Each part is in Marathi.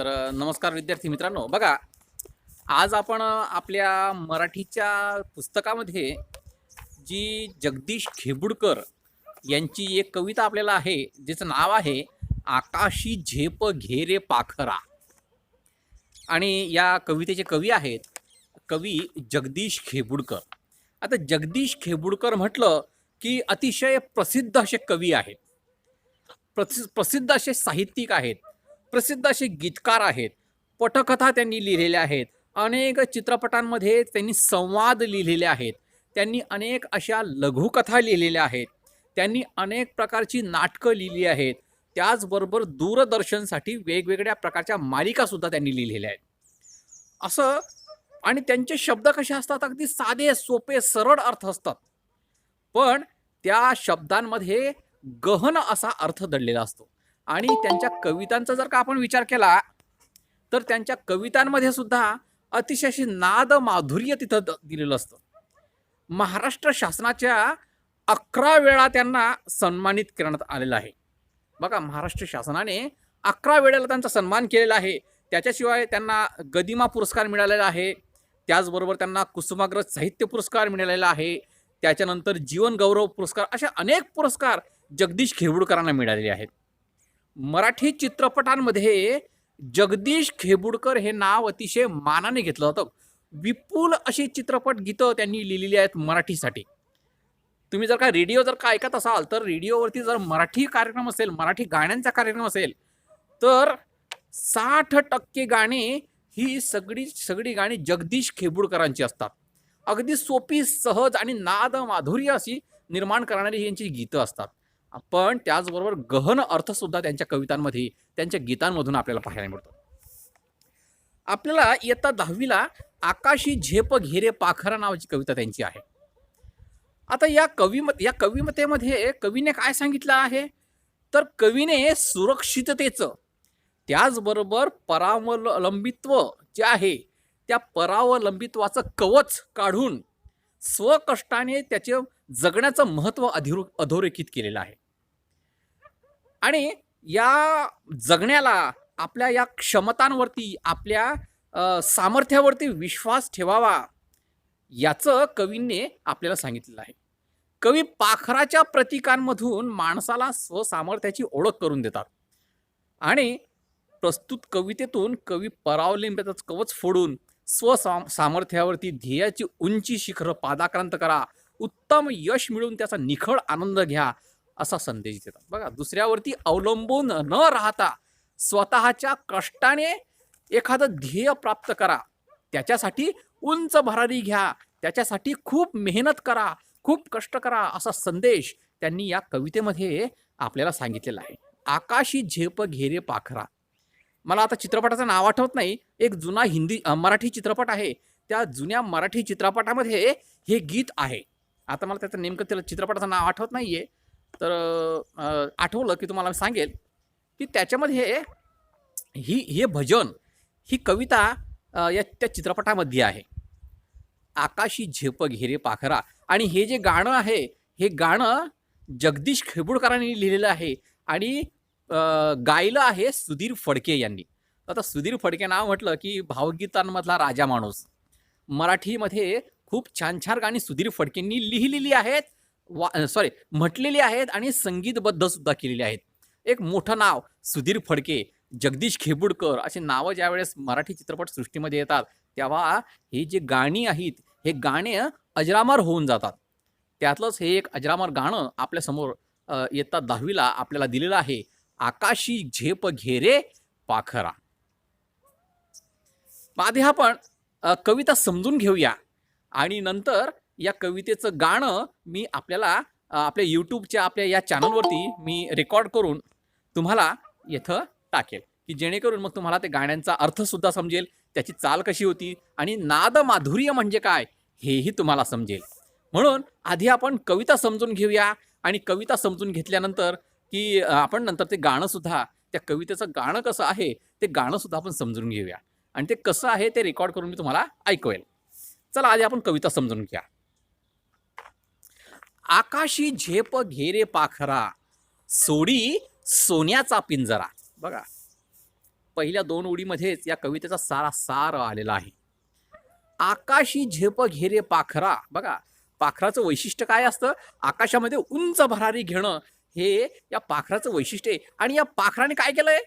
नमस्कार विद्यार्थी मित्रांनो. बघा, आज आपण आपल्या मराठीच्या पुस्तकामध्ये जी जगदीश खेबुडकर यांची एक कविता आपल्याला आहे, जिचं नाव आहे आकाशी झेप घेरे पाखरा. आणि या कवितेचे कवी आहेत कवी जगदीश खेबुडकर. आता जगदीश खेबुडकर म्हटलं की अतिशय प्रसिद्ध असे कवी आहेत, प्रसिद्ध असे साहित्यिक आहेत, प्रसिद्ध असे गीतकार आहेत, पटकथा त्यांनी लिहिलेल्या आहेत, अनेक चित्रपटांमध्ये त्यांनी संवाद लिहिलेले आहेत, त्यांनी अनेक अशा लघुकथा लिहिलेल्या आहेत, त्यांनी अनेक प्रकारची नाटकं लिहिली आहेत, त्याचबरोबर दूरदर्शनसाठी वेगवेगळ्या प्रकारच्या मालिकासुद्धा त्यांनी लिहिलेल्या आहेत. असं आणि त्यांचे शब्द कसे असतात, अगदी साधे सोपे सरळ अर्थ असतात, पण त्या शब्दांमध्ये गहन असा अर्थ दडलेला असतो. आणि त्यांच्या कवितांचा जर का आपण विचार केला तर त्यांच्या कवितांमध्ये सुद्धा अतिशय अशी नाद माधुर्य तिथं दिलेलं असतं. महाराष्ट्र शासनाच्या 11 वेळा त्यांना सन्मानित करण्यात आलेलं आहे. बघा, महाराष्ट्र शासनाने 11 वेळेला त्यांचा सन्मान केलेला आहे. त्याच्याशिवाय त्यांना गदिमा पुरस्कार मिळालेला आहे, त्याचबरोबर त्यांना कुसुमाग्रज साहित्य पुरस्कार मिळालेला आहे, त्याच्यानंतर जीवन गौरव पुरस्कार, अशा अनेक पुरस्कार जगदीश खेबुडकरांना मिळालेले आहेत. मराठी चित्रपटांमध्ये जगदीश खेबुडकर हे नाव अतिशय मानाने घेतलं जातं. विपुल अशी चित्रपट गीतं त्यांनी लिहिलेली आहेत मराठीसाठी. तुम्ही जर का रेडिओ जर का ऐकत असाल तर रेडिओवरती जर मराठी कार्यक्रम असेल, मराठी गाण्यांचा कार्यक्रम असेल, तर 60% गाणी ही सगळी गाणी जगदीश खेबुडकरांची असतात. अगदी सोपी, सहज आणि नाद माधुर्य अशी निर्माण करणारी यांची गीतं असतात. पण त्याचबरोबर गहन अर्थसुद्धा त्यांच्या कवितांमध्ये, त्यांच्या गीतांमधून आपल्याला पाहायला मिळतो. आपल्याला इयत्ता 10वीला आकाशी झेप घेरे पाखरा नावाची कविता त्यांची आहे. आता या कवितेमध्ये कवीने काय सांगितलं आहे, तर कवीने सुरक्षिततेचं, त्याचबरोबर परावलंबित्व जे आहे त्या परावलंबित्वाचं कवच काढून स्वकष्टाने त्याचे जगण्याचं महत्त्व अधोरेखित केलेलं आहे. आणि या जगण्याला, आपल्या या क्षमतांवरती, आपल्या सामर्थ्यावरती विश्वास ठेवावा, याचं कवींनी आपल्याला सांगितलेलं आहे. कवी पाखराच्या प्रतीकांमधून माणसाला स्वसामर्थ्याची ओळख करून देतात. आणि प्रस्तुत कवितेतून कवी परावलंबित्वाचं कवच फोडून सामर्थ्यावरती ध्येयाची उंची शिखर पादाक्रांत करा, उत्तम यश मिळवून त्याचा निखळ आनंद घ्या, असा संदेश देतात. बघा, दुसऱ्यावरती अवलंबून न राहता स्वतःच्या कष्टाने एखादं ध्येय प्राप्त करा, त्याच्यासाठी उंच भरारी घ्या, त्याच्यासाठी खूप मेहनत करा, खूप कष्ट करा, असा संदेश त्यांनी या कवितेमध्ये आपल्याला सांगितलेला आहे. आकाशी झेप घेरे पाखरा. मला आता चित्रपटाचं नाव आठवत नाही, एक जुना मराठी चित्रपट आहे, त्या जुन्या मराठी चित्रपटामध्ये हे गीत आहे. आता मला त्याचं नेमकं त्याला चित्रपटाचं नाव आठवत नाहीये, तर आठवलं की तुम्हाला सांगेल की त्याच्यामध्ये हे भजन, ही कविता त्या चित्रपटामध्ये आहे, आकाशी झेप घेरे पाखरा. आणि हे जे गाणं आहे, हे गाणं जगदीश खेबुडकरांनी लिहिलेलं आहे आणि गायलं आहे सुधीर फडके यांनी. आता सुधीर फडके नाव म्हटलं की भावगीतांमधला राजा माणूस. मराठीमध्ये खूप छान छान गाणी सुधीर फडकेंनी लिहिलेली आहेत, म्हटलेली आहेत आणि संगीतबद्ध सुद्धा केलेली आहेत. एक मोठं नाव सुधीर फडके, जगदीश खेबुडकर अशी नावं ज्यावेळेस मराठी चित्रपट सृष्टीमध्ये येतात, तेव्हा हे जे गाणी आहेत, हे गाणे अजरामर होऊन जातात. त्यातलंच हे एक अजरामर गाणं आपल्यासमोर इयत्ता 10वीला आपल्याला दिलेलं आहे, आकाशी झेप घेरे पाखरा. आधी आपण कविता समजून घेऊया आणि नंतर या कवितेचं गाणं मी आपल्याला आपल्या यूट्यूबच्या आपल्या या चॅनलवरती मी रेकॉर्ड करून तुम्हाला इथं टाकेल, की जेणेकरून मग तुम्हाला ते गाण्यांचा अर्थसुद्धा समजेल, त्याची चाल कशी होती आणि नाद माधुर्य म्हणजे काय हेही तुम्हाला समजेल. म्हणून आधी आपण कविता समजून घेऊया आणि कविता समजून घेतल्यानंतर की आपण नंतर ते गाणंसुद्धा, त्या कवितेचं गाणं कसं आहे ते गाणंसुद्धा आपण समजून घेऊया आणि ते कसं आहे ते रेकॉर्ड करून मी तुम्हाला ऐकवेल. चला आधी आपण कविता समजून घ्या. आकाशी झेप घेरे पाखरा, सोडी सोन्याचा पिंजरा. बघा, पहिल्या 2 ओळीमध्येच या कवितेचा सारा सार आलेला आहे. आकाशी झेप घेरे पाखरा. बघा, पाखराचं वैशिष्ट्य काय असतं? आकाशामध्ये उंच भरारी घेणं हे या पाखराचं वैशिष्ट्य आहे. आणि या पाखराने काय केलंय?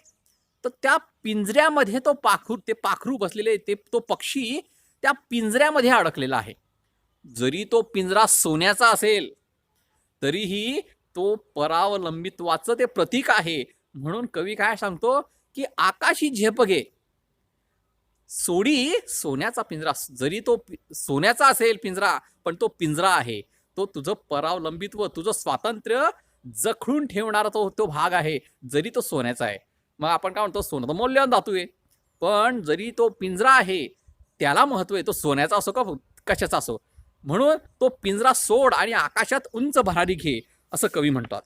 तर त्या पिंजऱ्यामध्ये ते पाखरू बसलेले तो पक्षी त्या पिंजऱ्यामध्ये अडकलेला आहे. जरी तो पिंजरा सोन्याचा असेल तरीही तो परावलंबित्वाचं ते प्रतीक आहे. म्हणून कवी काय सांगतो की आकाशी झेप घे. सोन्याचा पिंजरा, जरी तो सोन्याचा असेल पिंजरा, पण तो पिंजरा आहे. तो तुझं परावलंबित्व, तुझं स्वातंत्र्य जखडून ठेवणारा तो भाग आहे, जरी तो सोन्याचा आहे. मग आपण काय म्हणतो, सोनं तर मौल्यवान धातू आहे, पण जरी तो पिंजरा आहे त्याला महत्व आहे. तो सोन्याचा असो का कशाचा असो. म्हणून तो पिंजरा सोड आणि आकाशात उंच भरारी घे, असं कवी म्हणतात.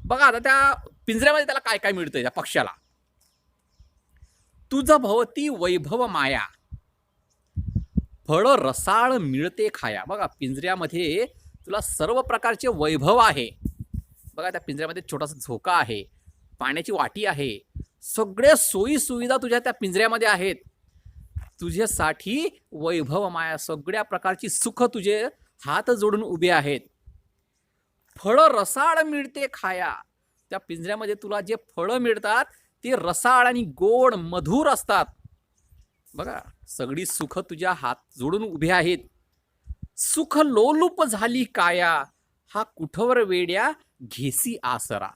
बघा आता त्या पिंजऱ्यामध्ये त्याला काय काय मिळतंय त्या पक्ष्याला. तुझ भवती वैभव माया, फळ रसाळ मिळते खाया. बघा, पिंजऱ्यामध्ये तुला सर्व प्रकारचे वैभव आहे. बघा, त्या पिंजऱ्यामध्ये छोटासा झोका आहे, पाण्याची वाटी आहे, सगळे सोयी सुविधा तुझ्या त्या पिंजऱ्यामध्ये आहेत. तुझ्यासाठी वैभव माया, सगळ्या प्रकारची सुख तुझे हात जोडून उभे आहेत. फळ रसाळ मिळते खाया. त्या पिंजऱ्यामध्ये तुला जे फळं मिळतात ते रसाळ आणि गोड मधुर असतात. बघा, सगळी सुख तुझ्या हात जोडून उभे आहेत. सुख लोलूप झाली काया, हा कुठवर वेड्या घेसी आसरा.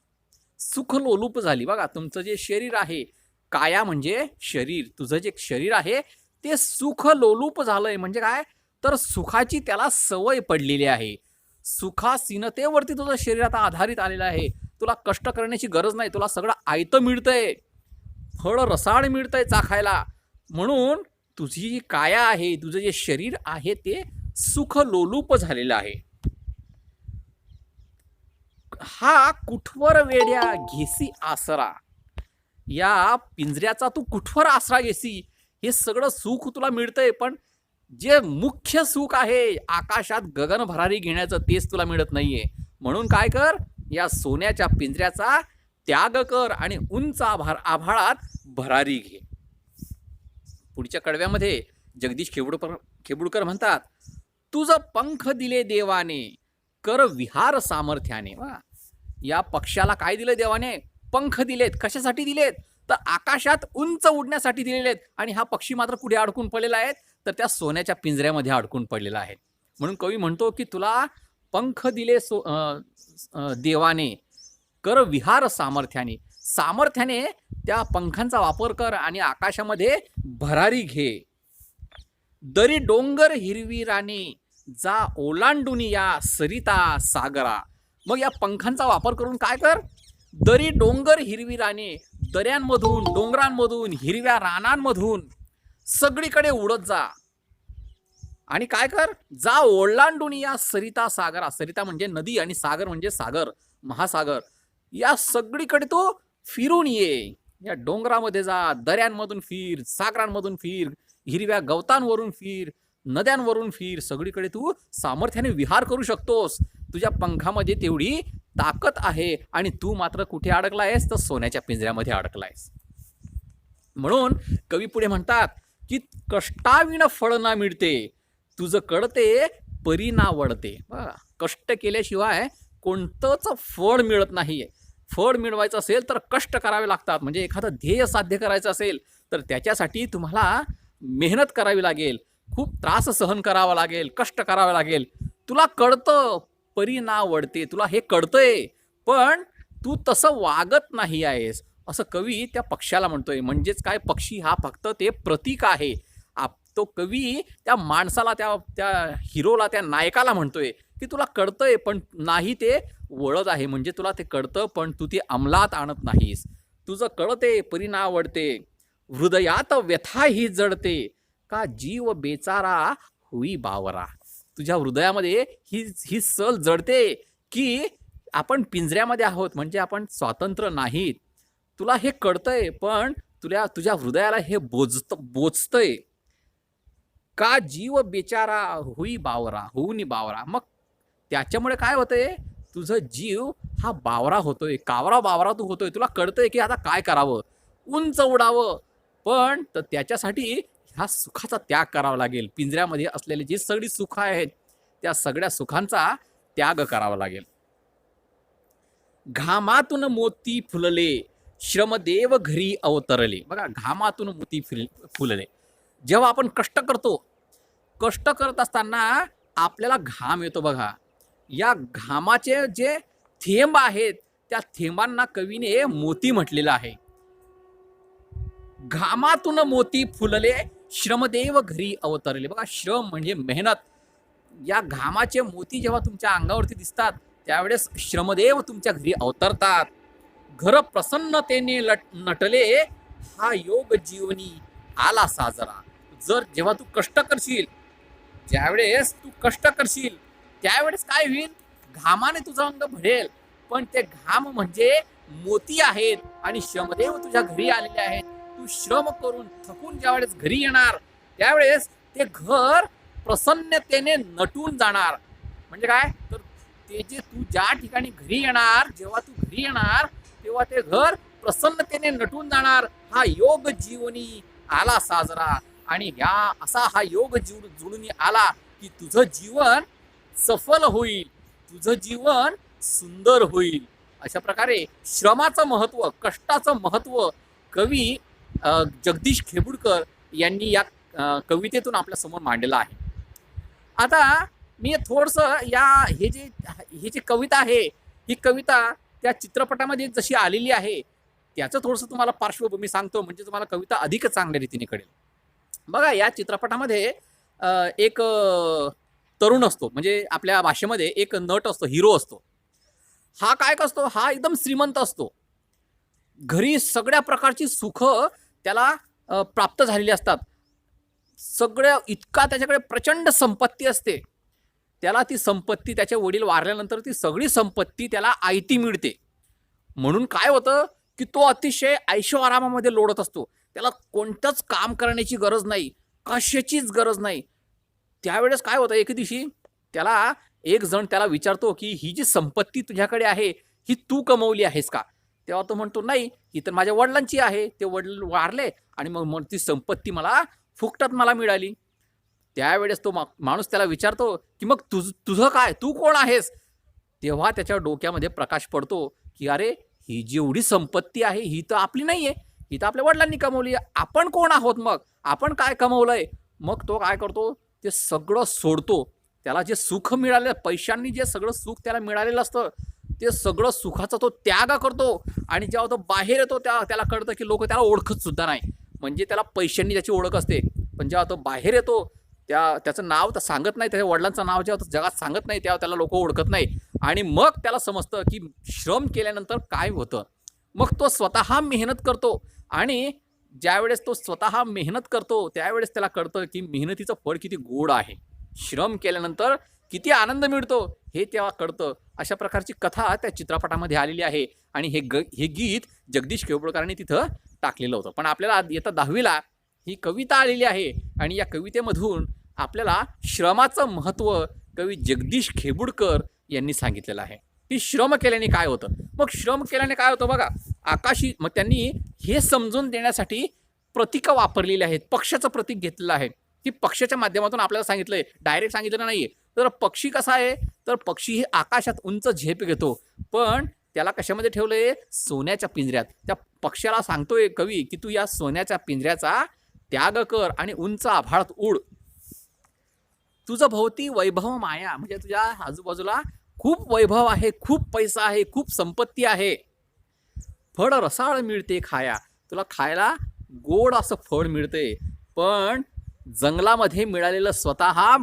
सुख लोलूप झाली. बघा, तुमचं जे शरीर आहे, काया म्हणजे शरीर, तुझं जे शरीर आहे ते सुख लोलूप झालंय. म्हणजे काय, तर सुखाची त्याला सवय पडलेली आहे. सुखासीनतेवरती तुझं शरीर आता आधारित आलेलं आहे. तुला कष्ट करण्याची गरज नाही, तुला सगळं आयतं मिळतंय, फळ रसाळ मिळतंय चाखायला. म्हणून तुझी जी काया आहे, तुझं जे शरीर आहे ते सुख लोलूप झालेलं आहे. हा कुठवर वेड्या घेसी आसरा. या पिंजऱ्याचा तू कुठवर आसरा घेसी. हे सगळं सुख तुला मिळतंय, पण जे मुख्य सुख आहे आकाशात गगन भरारी घेण्याचं, तेच तुला मिळत नाहीये. म्हणून काय कर, या सोन्याच्या पिंजऱ्याचा त्याग कर आणि उंच आभाळात भरारी घे. पुढच्या कडव्यामध्ये जगदीश खेबुडकर म्हणतात, तुझं पंख दिले देवाने, कर विहार सामर्थ्याने. या पक्षाला काय दिलं देवाने? पंख दिलेत. कशासाठी दिलेत? तर आकाशात उंच उडण्यासाठी दिलेले आहेत. आणि हा पक्षी मात्र कुठे अडकून पडलेला आहे? तर त्या सोन्याच्या पिंजऱ्यामध्ये अडकून पडलेला आहे. म्हणून कवी म्हणतो की तुला पंख दिले देवाने, कर विहार सामर्थ्याने. सामर्थ्याने त्या पंखांचा वापर कर आणि आकाशामध्ये भरारी घे. दरी डोंगर हिरवी राने, जा ओलांडून या सरिता सागरा. मग या पंखांचा वापर करून काय कर, दरी डोंगर हिरवी राने, दऱ्यांमधून, डोंगरांमधून, हिरव्या रानांमधून सगळीकडे उडत जा. आणि काय कर, जा ओलांडून या सरिता सागरा. सरिता म्हणजे नदी आणि सागर म्हणजे सागर, महासागर. या सगळीकडे तो फिरून ये. या डोंगरामध्ये जा, दऱ्यांमधून फिर, सागरांमधून फिर, हिरव्या गवतांवरून फिर, नद्यांवरून फिर. सगळीकडे तू सामर्थ्याने विहार करू शकतोस. तुझ्या पंखामध्ये तेवढी ताकद आहे. आणि तू मात्र कुठे अडकलायस? तर सोन्याच्या पिंजऱ्यामध्ये अडकलायस. म्हणून कवी पुढे म्हणतात की कष्टाविण फळ ना मिळते, तुझं कळते परी ना वळते. कष्ट केल्याशिवाय कोणतंच फळ मिळत नाहीये. फळ मिळवायचं असेल तर कष्ट करावे लागतात. म्हणजे एखादं ध्येय साध्य करायचं असेल तर त्याच्यासाठी तुम्हाला मेहनत करावी लागेल, खूप त्रास सहन करावा लागेल, कष्ट करावे लागेल. तुला कळतं परी ना वळते, तुला हे कळतंय, पण तू तसं वागत नाही आहेस, असं कवी त्या पक्ष्याला म्हणतोय. म्हणजेच काय, पक्षी हा फक्त ते प्रतीक आहे. तो कवी त्या माणसाला, त्या हिरोला, त्या नायकाला म्हणतोय की तुला कळतंय पण नाही ते वळत आहे. म्हणजे तुला ते कळतं पण तू ते अंमलात आणत नाहीस. तुझं कळते परी ना वळते, हृदयात व्यथा ही जडते, का जीव बेचारा होई बावरा. तुझ्या हृदयामध्ये ही सल जडते की आपण पिंजऱ्यामध्ये आहोत, म्हणजे आपण स्वतंत्र नाहीत. तुला हे कळतंय पण तुझ्या हृदयाला हे बोचतंय. का जीव बेचारा होई बावरा, होऊनी बावरा. मग त्याच्यामुळे काय होतंय, तुझं जीव हा बावरा होतोय, कावरा बावरा तू होतोय. तुला कळतंय की आता काय करावं. उंच उडावं, पण तर त्याच्यासाठी ह्या सुखाचा त्याग करावा लागेल. पिंजऱ्यामध्ये असलेली जी सगळी सुख आहेत, त्या सगळ्या सुखांचा त्याग करावा लागेल. घामातून मोती फुलले, श्रमदेव घरी अवतरले. बघा, घामातून मोती फुलले. जेव्हा आपण कष्ट करतो, कष्ट करत असताना आपल्याला घाम येतो बघा. या घामाचे जे थेंब आहेत, त्या थेंबांना कवीने मोती म्हटलेलं आहे. घामातून मोती फुलले, श्रमदेव घरी अवतरले. बघा, श्रम म्हणजे मेहनत. या घामाचे मोती जेव्हा तुमच्या अंगावरती दिसतात, त्यावेळेस श्रमदेव तुमच्या घरी अवतरतात. घर प्रसन्नतेने नटले, हा योग जीवनी आला साजरा. जेव्हा तू कष्ट करशील, ज्यावेळेस तू कष्ट करशील, त्यावेळेस काय होईल? घामाने तुझं अंग भरेल, पण ते घाम म्हणजे मोती आहेत आणि श्रमदेव तुझ्या घरी आलेले आहेत. तू श्रम करून थकून ज्यावेळेस घरी येणार, त्यावेळेस ते घर प्रसन्नतेने नटून जाणार. म्हणजे काय? तर ते जे तू ज्या ठिकाणी घरी येणार, जेव्हा तू घरी येणार, तेव्हा ते घर प्रसन्नतेने नटून जाणार. हा योग जीवनी आला साजरा. आणि असा हा योग जुळून आला की तुझं जीवन सफल होईल, तुझं जीवन सुंदर होईल. अशा प्रकारे श्रमाचं महत्व, कष्टाचं महत्व कवी जगदीश खेबुडकर यांनी या कवितेतून आपल्या समोर मांडलेलं आहे. आता मी थोडंसं हे जी कविता आहे, ही कविता त्या चित्रपटामध्ये जशी आलेली आहे त्याचं थोडंसं तुम्हाला पार्श्वभूमी सांगतो, म्हणजे तुम्हाला कविता अधिक चांगल्या रीतीने कळेल. बघा, या चित्रपटामध्ये एक तरुण असतो, म्हणजे आपल्या भाषेमध्ये एक नट असतो, हिरो असतो. हा काय असतो? हा एकदम श्रीमंत असतो. घरी सगळ्या प्रकारची सुख त्याला प्राप्त झालेली असतात. इतका त्याच्याकडे प्रचंड संपत्ती असते. त्याला ती संपत्ती, त्याचे वडील वारल्यानंतर ती सगळी संपत्ती त्याला आयती मिळते. म्हणून काय होतं की तो अतिशय ऐशो आरामामध्ये लोळत असतो. त्याला कोणतंच काम करण्याची गरज नाही, कशाचीच गरज नाही. त्यावेळेस काय होतं, एक दिवशी त्याला एक जण त्याला विचारतो की ही जी संपत्ती तुझ्याकडे आहे, ही तू कमवली आहेस का? तेव्हा तो म्हणतो, नाही, ही तर माझ्या वडिलांची आहे. ते वडील वारले आणि मग ती संपत्ती मला फुकटात मिळाली. त्यावेळेस तो माणूस त्याला विचारतो की मग तुझं काय, तू कोण आहेस? तेव्हा त्याच्या डोक्यामध्ये प्रकाश पडतो की अरे, ही जेवढी संपत्ती आहे ही तर आपली नाहीये, ही तर आपल्या वडिलांनी कमवली. आपण कोण आहोत? मग आपण काय कमवलंय? मग तो काय करतो, ते सगळं सोडतो. त्याला जे सुख मिळालेलं, पैशांनी जे सगळं सुख त्याला मिळालेलं असतं, ते सगळं सुखाचा तो त्याग करतो. आणि जेव्हा तो बाहेर येतो, त्याला कळतं की लोक त्याला ओळखत सुद्धा नाही. म्हणजे त्याला पैशांनी त्याची ओळख असते, पण जेव्हा तो बाहेर येतो, त्याचं नाव तर सांगत नाही, त्याच्या वडिलांचं नाव जेव्हा तो जगात सांगत नाही, तेव्हा त्याला लोक ओळखत नाही. आणि मग त्याला समजतं की श्रम केल्यानंतर काय होतं. मग तो स्वतः मेहनत करतो आणि ज्यावेळेस तो स्वतः मेहनत करतो, त्यावेळेस त्याला कळतं की मेहनतीचं फळ किती गोड आहे. श्रम केल्यानंतर किती आनंद मिळतो हे तेव्हा कळतं. अशा प्रकारची कथा त्या चित्रपटामध्ये आलेली आहे. आणि हे गीत जगदीश खेबुडकरांनी तिथं टाकलेलं होतं. पण आपल्याला इयत्ता 10वीला ही कविता आलेली आहे आणि या कवितेमधून आपल्याला श्रमाचं महत्त्व कवी जगदीश खेबुडकर यांनी सांगितलेलं आहे की श्रम केल्याने काय होतं. मग श्रम केल्याने काय होतं बघा, आकाशी. मग त्यांनी हे समजून देण्यासाठी प्रतीकं वापरलेली आहेत. पक्षाचं प्रतीक घेतलेलं आहे की पक्षाच्या माध्यमातून आपल्याला सांगितलंय, डायरेक्ट सांगितलं नाहीये. तर पक्षी कसा आहे, तर पक्षी हे आकाशात उंच झेप घेतो, पण त्याला कशामध्ये ठेवलंय? सोन्याच्या पिंजऱ्यात. त्या पक्षाला सांगतोय कवी की तू या सोन्याच्या पिंजऱ्याचा त्याग कर आणि उंच आभाळात उड. तुझं भोवती वैभव माया, म्हणजे तुझ्या आजूबाजूला खूप वैभव आहे, खूप पैसा आहे, खूप संपत्ती आहे. फळ रसाळ मिळते खाया, तुला खायला गोड असं फळ मिळते, पण जंगलामध्ये मिळालेलं स्वतः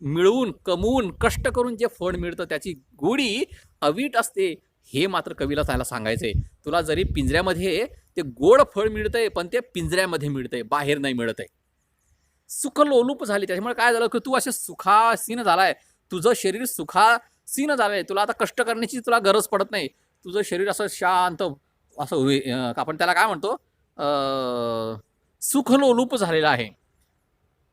मिळवून, कमवून, कष्ट करून जे फळ मिळतं त्याची गोडी अवीट असते. हे मात्र कवीला त्याला सांगायचंय. तुला जरी पिंजऱ्यामध्ये ते गोड फळ मिळतंय, पण ते पिंजऱ्यामध्ये मिळतंय, बाहेर नाही मिळतंय. सुख लोलूप झाली, त्याच्यामुळे काय झालं की तू असे सुखासीन झालाय, तुझं शरीर सुखासीन झालंय. तुला आता कष्ट करण्याची तुला गरज पडत नाही. तुझं शरीर असं शांत, असं आपण त्याला काय म्हणतो, सुखलोलूप झालेलं आहे.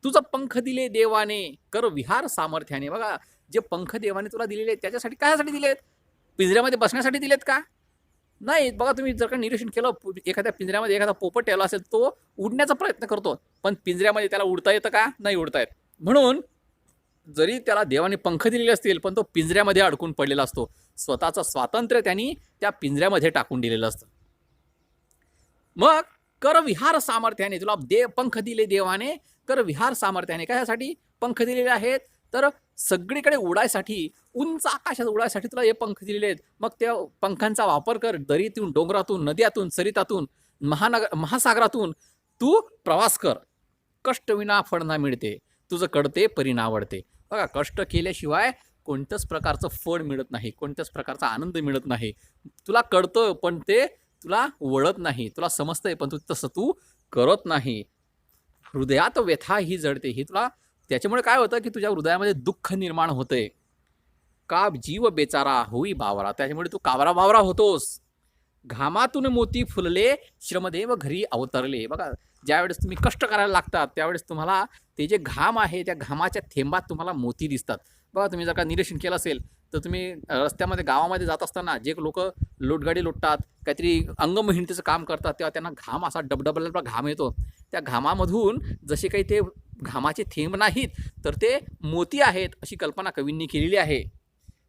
तुझं पंख दिले देवाने, कर विहार सामर्थ्याने. बघा, जे पंख देवाने तुला दिलेले त्याच्यासाठी, कायसाठी दिलेत? पिंजऱ्यामध्ये बसण्यासाठी दिलेत का? नाही. बघा तुम्ही जर का निरीक्षण केलं, एखाद्या पिंजऱ्यामध्ये एखादा पोपट ठेवला असेल, तो उडण्याचा प्रयत्न करतो, पण पिंजऱ्यामध्ये त्याला उडता येतं का? नाही उडता येत. म्हणून जरी त्याला देवाने पंख दिलेले असतील, पण तो पिंजऱ्यामध्ये अडकून पडलेला असतो. स्वतःचं स्वातंत्र्य त्यांनी त्या पिंजऱ्यामध्ये टाकून दिलेलं असतं. मग कर विहार सामर्थ्याने तुला पंख दिले देवाने, कर विहार सामर्थ्याने. कशासाठी पंख दिलेले आहेत? तर सगळीकडे उडायसाठी, उंच आकाशात उडायसाठी तुला हे पंख दिलेले आहेत. मग त्या पंखांचा वापर कर. दरीतून, डोंगरातून, नद्यातून, सरितातून, महासागरातून तू प्रवास कर. कष्ट विना फळ ना मिळते, तुझं कळते परिणावडते. बघा, कष्ट केल्याशिवाय कोणत्याच प्रकारचं फळ मिळत नाही, कोणत्याच प्रकारचा आनंद मिळत नाही. तुला कळतं पण ते तुला वळत नाही, तुला समजतंय पण तसं तू करत नाही. हृदयात व्यथा ही जडते. ही तुला त्याच्यामुळे काय होतं की तुझ्या हृदयामध्ये दुःख निर्माण होतंय. का जीव बेचारा होई बावरा, त्याच्यामुळे तू कावरा बावरा होतोस. घामातून मोती फुलले, श्रमदेव घरी अवतरले. बघा, ज्यावेळेस तुम्ही कष्ट करायला लागतात त्यावेळेस तुम्हाला ते जे घाम आहे त्या घामाच्या थेंबात तुम्हाला मोती दिसतात. बघा, तुम्ही जर का निरीक्षण केलं असेल तर तुम्ही रस्त्यामध्ये गावामध्ये जात असताना जे लोक लोटगाडी लोटतात, काहीतरी अंगमेहनतीचं काम करतात, तेव्हा त्यांना घाम असा डबडबला घाम येतो. त्या घामामधून जसे काही ते घामाचे थेंब नाहीत तर ते मोती आहेत, अशी कल्पना कवींनी केलेली आहे.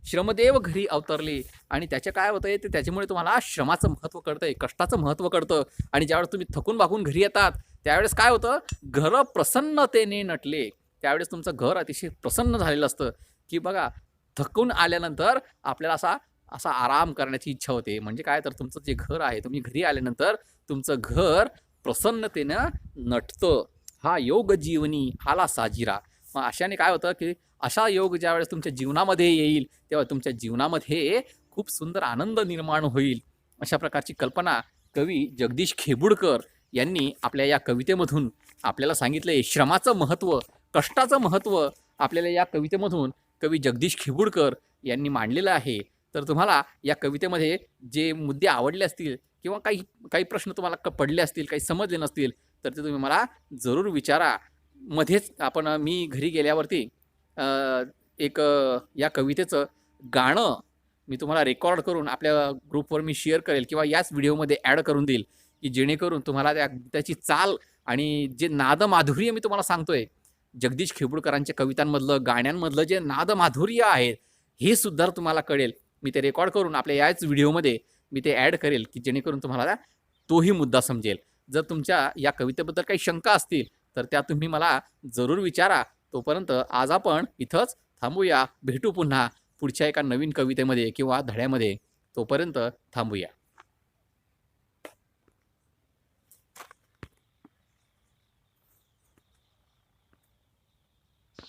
श्रमदेव घरी अवतरले. आणि त्याचे काय होतंय ते त्याच्यामुळे तुम्हाला श्रमाचं महत्त्व कळतंय, कष्टाचं महत्त्व कळतं. आणि ज्यावेळेस तुम्ही थकून भागून घरी येतात त्यावेळेस काय होतं, घर प्रसन्नतेने नटले. त्यावेळेस तुमचं घर अतिशय प्रसन्न झालेलं असतं. की बघा, थकून आल्यानंतर आपल्याला असा असा आराम करण्याची इच्छा होते. म्हणजे काय, तर तुमचं जे घर आहे, तुम्ही घरी आल्यानंतर तुमचं घर प्रसन्नतेनं नटतं. हा योग जीवनी आला साजिरा. मग अशाने काय होतं की अशा योग ज्यावेळेस तुमच्या जीवनामध्ये येईल तेव्हा तुमच्या जीवनामध्ये खूप सुंदर आनंद निर्माण होईल. अशा प्रकारची कल्पना कवी जगदीश खेबुडकर यांनी आपल्या या कवितेमधून आपल्याला सांगितलंय. श्रमाचं महत्त्व, कष्टाचं महत्त्व आपल्याला या कवितेमधून कवी जगदीश खेबुडकर यांनी मांडलेलं आहे. तर तुम्हाला या कवितेमध्ये जे मुद्दे आवडले असतील किंवा काही काही प्रश्न तुम्हाला पडले असतील, काही समजले नसतील, तर ते तुम्ही मला जरूर विचारा. मध्येच मी घरी गेल्यावरती या कवितेचं गाणं मी तुम्हाला रेकॉर्ड करून आपल्या ग्रुपवर मी शेअर करेल किंवा याच व्हिडिओमध्ये ॲड करून देईल, की जेणेकरून तुम्हाला त्याची चाल आणि जे नादमाधुर्य मी तुम्हाला सांगतोय, जगदीश खेबुडकरांच्या कवितांमधलं, गाण्यांमधलं जे नादमाधुर्य आहे, हे सुद्धा तुम्हाला कळेल. मी ते रेकॉर्ड करून आपल्या याच व्हिडिओमध्ये मी ते ॲड करेल, की जेणेकरून तुम्हाला तोही मुद्दा समजेल. जर तुमच्या या कवितेबद्दल काही शंका असतील तर त्या तुम्ही मला जरूर विचारा. तोपर्यंत आज आपण इथंच थांबूया. भेटू पुन्हा पुढच्या एका नवीन कवितेमध्ये किंवा धड्यामध्ये. तोपर्यंत थांबूया.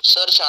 सर